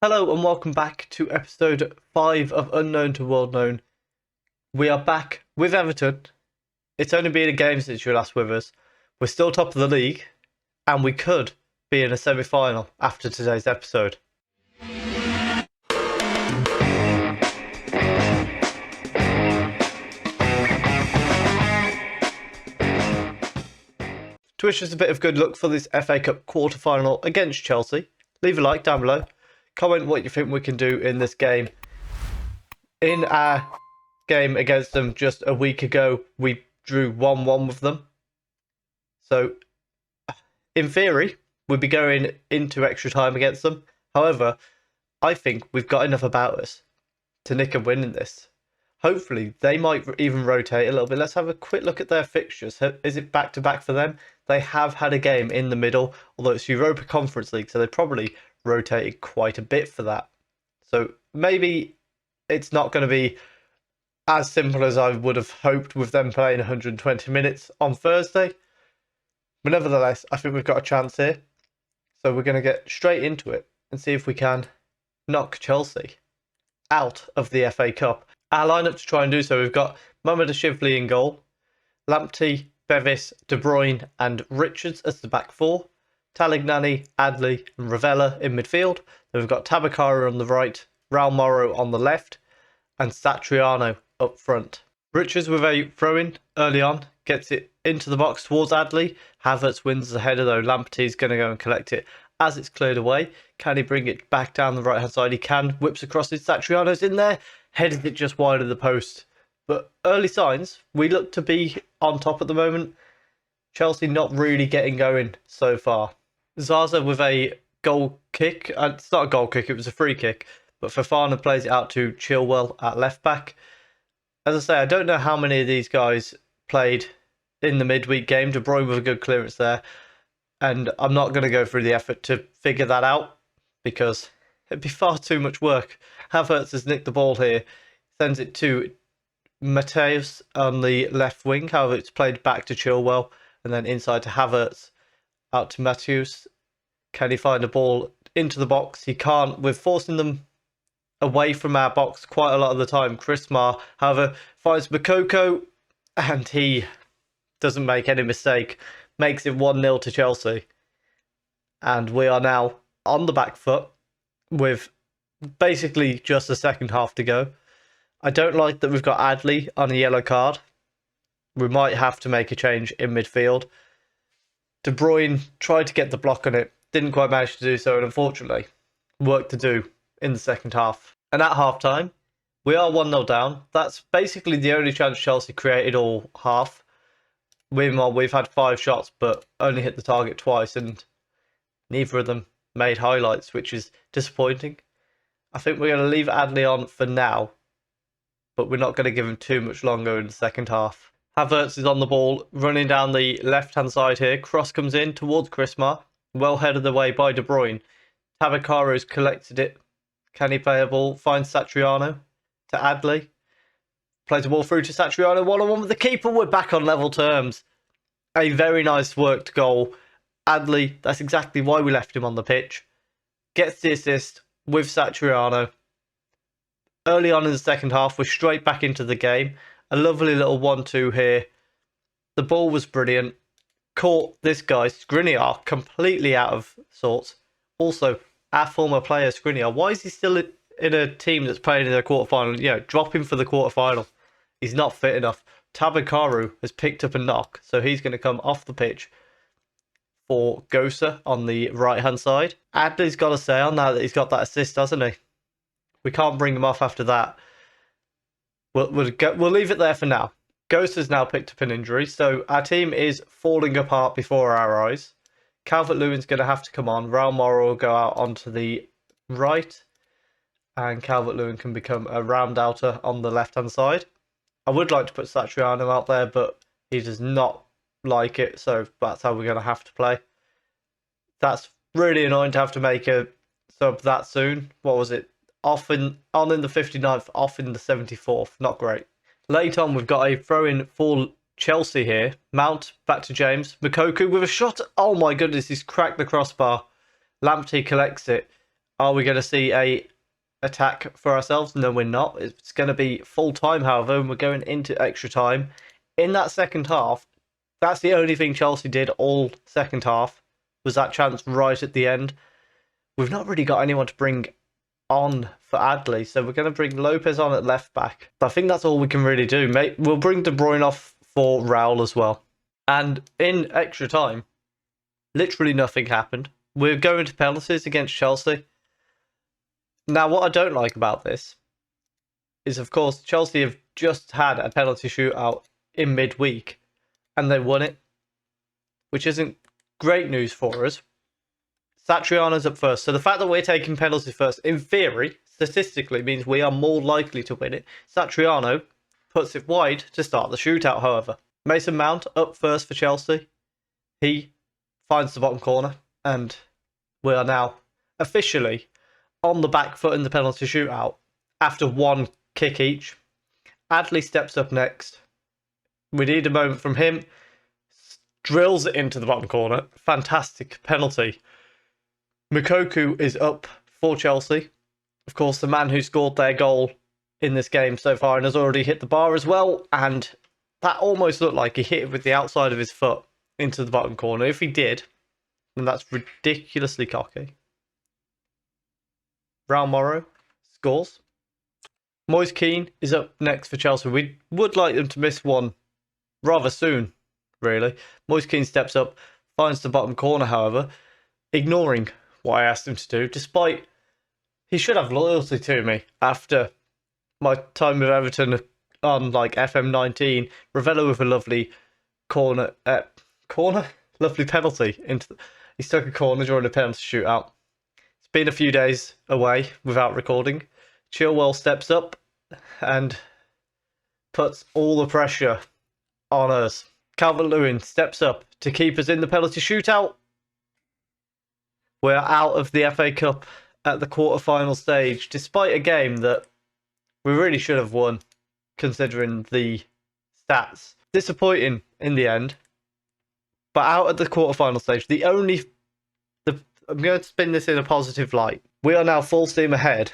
Hello and welcome back to episode 5 of Unknown to World Known. We are back with Everton. It's only been a game since you were last with us. We're still top of the league, and we could be in a semi-final after today's episode. To wish us a bit of good luck for this FA Cup quarter-final against Chelsea, leave a like down below. Comment what you think we can do in this game. In our game against them just a week ago, we drew 1-1 with them. So, in theory, we'd be going into extra time against them. However, I think we've got enough about us to nick a win in this. Hopefully, they might even rotate a little bit. Let's have a quick look at their fixtures. Is it back-to-back for them? They have had a game in the middle, although it's Europa Conference League, so they probably rotated quite a bit for that. So maybe it's not going to be as simple as I would have hoped with them playing 120 minutes on Thursday. But nevertheless, I think we've got a chance here. So we're going to get straight into it and see if we can knock Chelsea out of the FA Cup. Our lineup to try and do so, we've got Mamadou Shively in goal, Lamptey, Bevis, De Bruyne and Richards as the back four, Talignani, Adley and Ravella in midfield. Then we've got Tabakara on the right, Raul Morro on the left and Satriano up front. Richards with a throw-in early on, gets it into the box towards Adley. Havertz wins the header though. Lamptey's going to go and collect it as it's cleared away. Can he bring it back down the right-hand side? He can. Whips across it. Satriano's in there. Headed it just wide of the post. But early signs, we look to be on top at the moment. Chelsea not really getting going so far. Zaza with a goal kick. It's not a goal kick, it was a free kick. But Fofana plays it out to Chilwell at left back. As I say, I don't know how many of these guys played in the midweek game. De Bruyne with a good clearance there. And I'm not going to go through the effort to figure that out because it'd be far too much work. Havertz has nicked the ball here. Sends it to Mateus on the left wing. However, it's played back to Chilwell. And then inside to Havertz. Out to Mateus. Can he find a ball into the box? He can't. We're forcing them away from our box quite a lot of the time. Chris Marr, however, finds Makoko. And he doesn't make any mistake. Makes it 1-0 to Chelsea. And we are now on the back foot with basically just the second half to go. I don't like that we've got Adley on a yellow card. We might have to make a change in midfield. De Bruyne tried to get the block on it. Didn't quite manage to do so, and unfortunately, work to do in the second half. And at half-time, we are 1-0 down. That's basically the only chance Chelsea created all half. Meanwhile, we've had 5 shots, but only hit the target twice, and neither of them made highlights, which is disappointing. I think we're going to leave Adley on for now, but we're not going to give him too much longer in the second half. Havertz is on the ball, running down the left-hand side here. Cross comes in towards Chris Marr. Well headed away by De Bruyne. Tabakaro's collected it. Can he play a ball? Finds Satriano to Adley. Plays the ball through to Satriano. 1-on-1 with the keeper. We're back on level terms. A very nice worked goal. Adley, that's exactly why we left him on the pitch. Gets the assist with Satriano. Early on in the second half, we're straight back into the game. A lovely little 1-2 here. The ball was brilliant. Caught this guy, Skriniar, completely out of sorts. Also, our former player, Skriniar, why is he still in a team that's playing in the quarterfinal? You know, drop him for the quarterfinal. He's not fit enough. Tabakaru has picked up a knock, so he's going to come off the pitch for Gosa on the right-hand side. Adley's got to say on now that he's got that assist, hasn't he? We can't bring him off after that. We'll leave it there for now. Ghost has now picked up an injury, so our team is falling apart before our eyes. Calvert-Lewin's going to have to come on. Raul Morro will go out onto the right, and Calvert-Lewin can become a round outer on the left-hand side. I would like to put Satriano out there, but he does not like it, so that's how we're going to have to play. That's really annoying to have to make a sub that soon. What was it? On in the 59th, off in the 74th. Not great. Late on, we've got a throw-in for Chelsea here. Mount back to James. Makoko with a shot. Oh my goodness, he's cracked the crossbar. Lamptey collects it. Are we going to see a attack for ourselves? No, we're not. It's going to be full time, however, and we're going into extra time. In that second half, that's the only thing Chelsea did all second half, was that chance right at the end. We've not really got anyone to bring on for Adley, so we're going to bring Lopez on at left back. But I think that's all we can really do, mate. We'll bring De Bruyne off for Raul as well. And in extra time, literally nothing happened. We're going to penalties against Chelsea. Now, what I don't like about this is, of course, Chelsea have just had a penalty shootout in midweek, and they won it, which isn't great news for us. Satriano's up first, so the fact that we're taking penalties first, in theory, statistically, means we are more likely to win it. Satriano puts it wide to start the shootout, however. Mason Mount up first for Chelsea. He finds the bottom corner, and we are now officially on the back foot in the penalty shootout after one kick each. Adley steps up next. We need a moment from him. Drills it into the bottom corner. Fantastic penalty. Mukoku is up for Chelsea. Of course, the man who scored their goal in this game so far and has already hit the bar as well. And that almost looked like he hit it with the outside of his foot into the bottom corner. If he did, then that's ridiculously cocky. Raul Morrow scores. Moise Kean is up next for Chelsea. We would like them to miss one rather soon, really. Moise Kean steps up, finds the bottom corner, however, ignoring what I asked him to do, despite he should have loyalty to me after my time with Everton on like FM19. Ravello with a lovely lovely penalty. He stuck a corner during a penalty shootout. It's been a few days away without recording. Chilwell steps up and puts all the pressure on us. Calvert-Lewin steps up to keep us in the penalty shootout. We're out of the FA Cup at the quarter-final stage, despite a game that we really should have won, considering the stats. Disappointing in the end, but out at the quarter-final stage. I'm going to spin this in a positive light. We are now full steam ahead,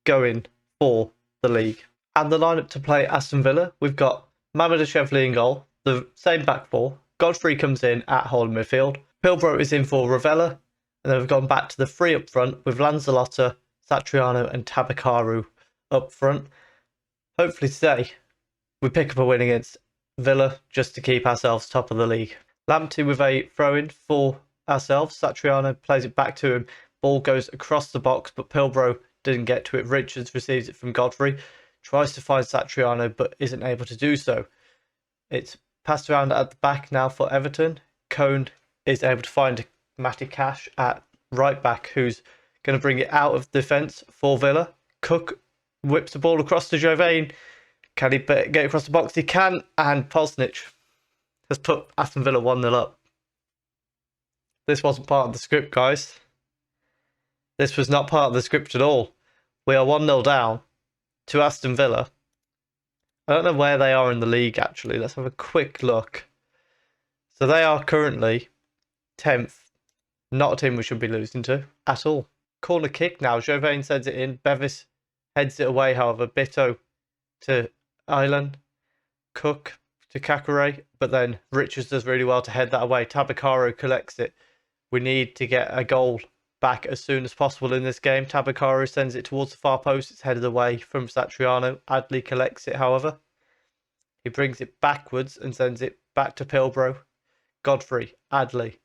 going for the league. And the lineup to play Aston Villa, we've got Mamadou Chevely in goal, the same back four. Godfrey comes in at holding midfield. Pilbro is in for Ravella. And then we've gone back to the three up front with Lanzalotta, Satriano and Tabakaru up front. Hopefully today we pick up a win against Villa just to keep ourselves top of the league. Lamptey with a throw-in for ourselves. Satriano plays it back to him. Ball goes across the box, but Pilbro didn't get to it. Richards receives it from Godfrey. Tries to find Satriano, but isn't able to do so. It's passed around at the back now for Everton. Cone is able to find Matty Cash at right back, who's going to bring it out of defence for Villa. Cook whips the ball across to Jovane. Can he get across the box? He can, and Posnich has put Aston Villa 1-0 up. This wasn't part of the script, guys. This was not part of the script at all. We are 1-0 down to Aston Villa. I don't know where they are in the league, actually. Let's have a quick look. So they are currently 10th. Not a team we should be losing to at all. Corner kick now. Jovane sends it in. Bevis heads it away, however. Bitto to Island. Cook to Kakure. But then Richards does really well to head that away. Tabakaru collects it. We need to get a goal back as soon as possible in this game. Tabakaru sends it towards the far post. It's headed away from Satriano. Adley collects it, however. He brings it backwards and sends it back to Pilbro. Godfrey, Adley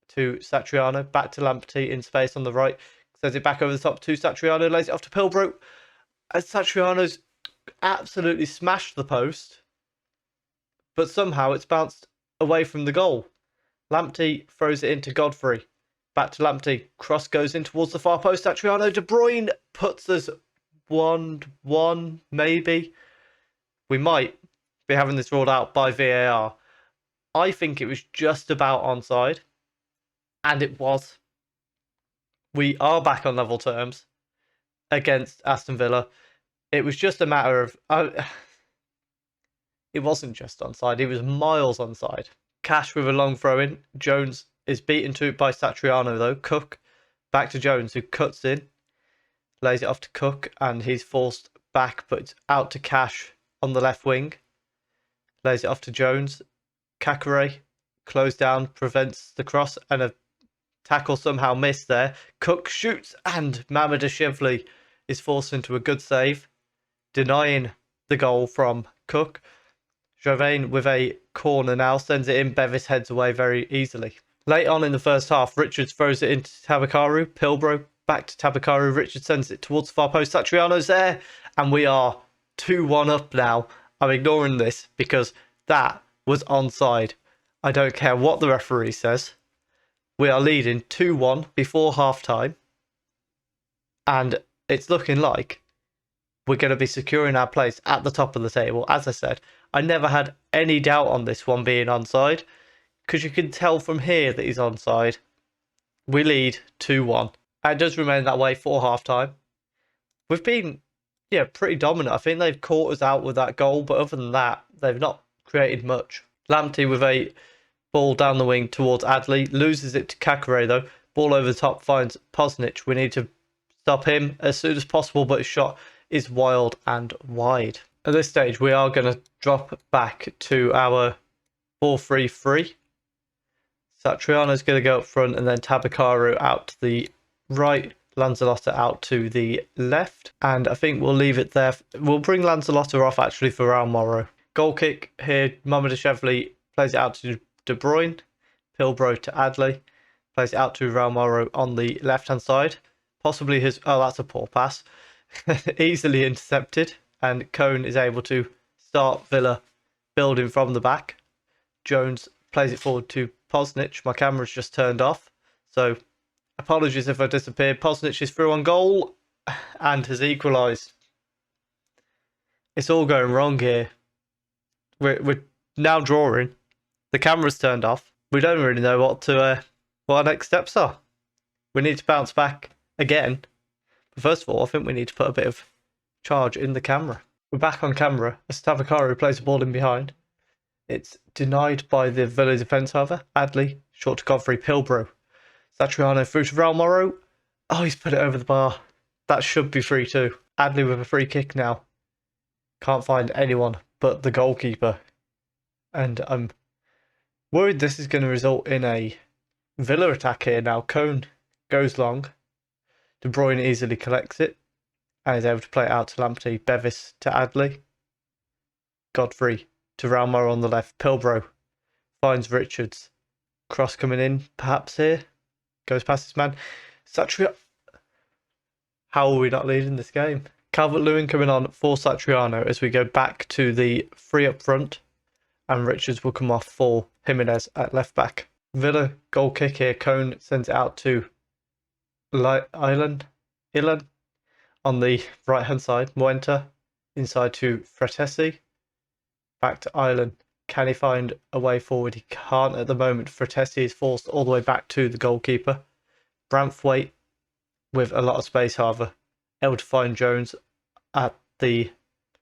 to Satriano. Back to Lamptey in space on the right. Sends it back over the top to Satriano. Lays it off to Pilbro. And Satriano's absolutely smashed the post. But somehow it's bounced away from the goal. Lamptey throws it into Godfrey. Back to Lamptey. Cross goes in towards the far post. Satriano. De Bruyne puts us 1-1, maybe. We might be having this ruled out by VAR. I think it was just about onside. And it was. We are back on level terms against Aston Villa. It was just a matter of... it wasn't just onside. It was miles onside. Cash with a long throw in. Jones is beaten to it by Satriano, though. Cook back to Jones, who cuts in. lays it off to Cook, and he's forced back, but it's out to Cash on the left wing. Lays it off to Jones. Kakare closed down, prevents the cross, and a tackle somehow missed there. Cook shoots, and Mamadashvili is forced into a good save, denying the goal from Cook. Javain with a corner now sends it in. Bevis heads away very easily. Late on in the first half, Richards throws it into Tabakaru. Pilbro back to Tabakaru. Richards sends it towards the far post. Satriano's there, and we are 2-1 up now. I'm ignoring this because that was onside. I don't care what the referee says. We are leading 2-1 before half-time, and it's looking like we're going to be securing our place at the top of the table. As I said, I never had any doubt on this one being onside, because you can tell from here that he's onside. We lead 2-1. And it does remain that way for half-time. We've been, pretty dominant. I think they've caught us out with that goal, but other than that, they've not created much. Lamptey with a ball down the wing towards Adley. Loses it to Kakare, though. Ball over the top, finds Posnic. We need to stop him as soon as possible, but his shot is wild and wide. At this stage, we are going to drop back to our 4-3-3. Satriano's going to go up front, and then Tabakaru out to the right, Lanzalotta out to the left, and I think we'll leave it there. We'll bring Lanzalotta off actually for Raul Morrow. Goal kick here, Mamadashvili plays it out to De Bruyne, Pilbro to Adley, plays it out to Raul Morrow on the left-hand side. Possibly his... Oh, that's a poor pass. Easily intercepted, and Cone is able to start Villa building from the back. Jones plays it forward to Posnic. My camera's just turned off, so apologies if I disappeared. Posnic is through on goal and has equalised. It's all going wrong here. We're now drawing. The camera's turned off. We don't really know what our next steps are. We need to bounce back again. But first of all, I think we need to put a bit of charge in the camera. We're back on camera as Stavakaru plays the ball in behind. It's denied by the Villa defence, however. Adley, short to Godfrey, Pilbro. Satriano through to Raul Morrow. Oh, he's put it over the bar. That should be free too. Adley with a free kick now. Can't find anyone but the goalkeeper. And I'm worried this is going to result in a Villa attack here now. Cone goes long. De Bruyne easily collects it and is able to play it out to Lamptey. Bevis to Adley. Godfrey to Raul Morrow on the left. Pilbro finds Richards. Cross coming in, perhaps here. Goes past his man. Satriano. How are we not leading this game? Calvert-Lewin coming on for Satriano as we go back to the three up front. And Richards will come off for Jimenez at left back. Villa goal kick here. Cone sends it out to Ilan on the right hand side. Muenta inside to Fratesi. Back to Ilan. Can he find a way forward? He can't at the moment. Fratesi is forced all the way back to the goalkeeper. Branthwaite with a lot of space, however, able to find Jones at the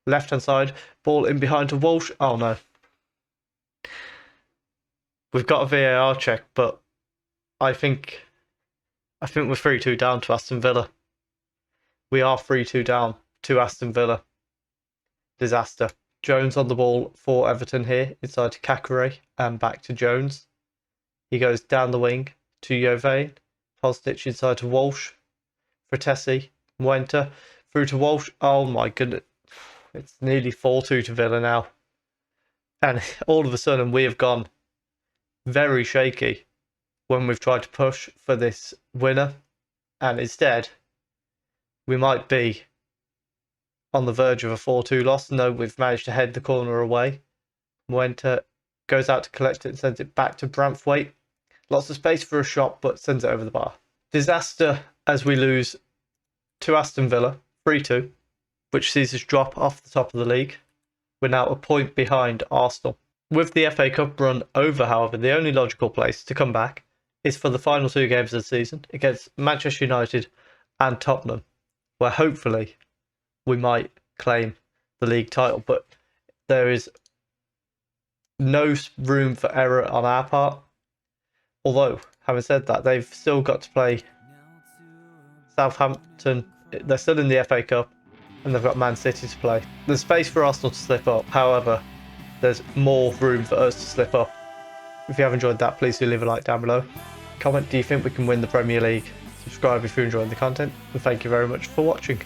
left hand side. Ball in behind to Walsh. Oh no. We've got a VAR check, but I think we're 3-2 down to Aston Villa. We are 3-2 down to Aston Villa. Disaster. Jones on the ball for Everton here, inside to Kakare and back to Jones. He goes down the wing to Javain. Postic inside to Walsh. Fratesi, Muenta, through to Walsh. Oh my goodness. It's nearly 4-2 to Villa now. And all of a sudden we have gone very shaky when we've tried to push for this winner. And instead, we might be on the verge of a 4-2 loss. No, we've managed to head the corner away. Muenta goes out to collect it and sends it back to Branthwaite. Lots of space for a shot, but sends it over the bar. Disaster as we lose to Aston Villa, 3-2, which sees us drop off the top of the league. We're now a point behind Arsenal. With the FA Cup run over, however, the only logical place to come back is for the final two games of the season against Manchester United and Tottenham, where hopefully we might claim the league title, but there is no room for error on our part. Although, having said that, they've still got to play Southampton they're still in the FA Cup, and they've got Man City to play. There's space for Arsenal to slip up. However, there's more room for us to slip up. If you have enjoyed that, please do leave a like down below. Comment, do you think we can win the Premier League? Subscribe if you're enjoying the content, and thank you very much for watching.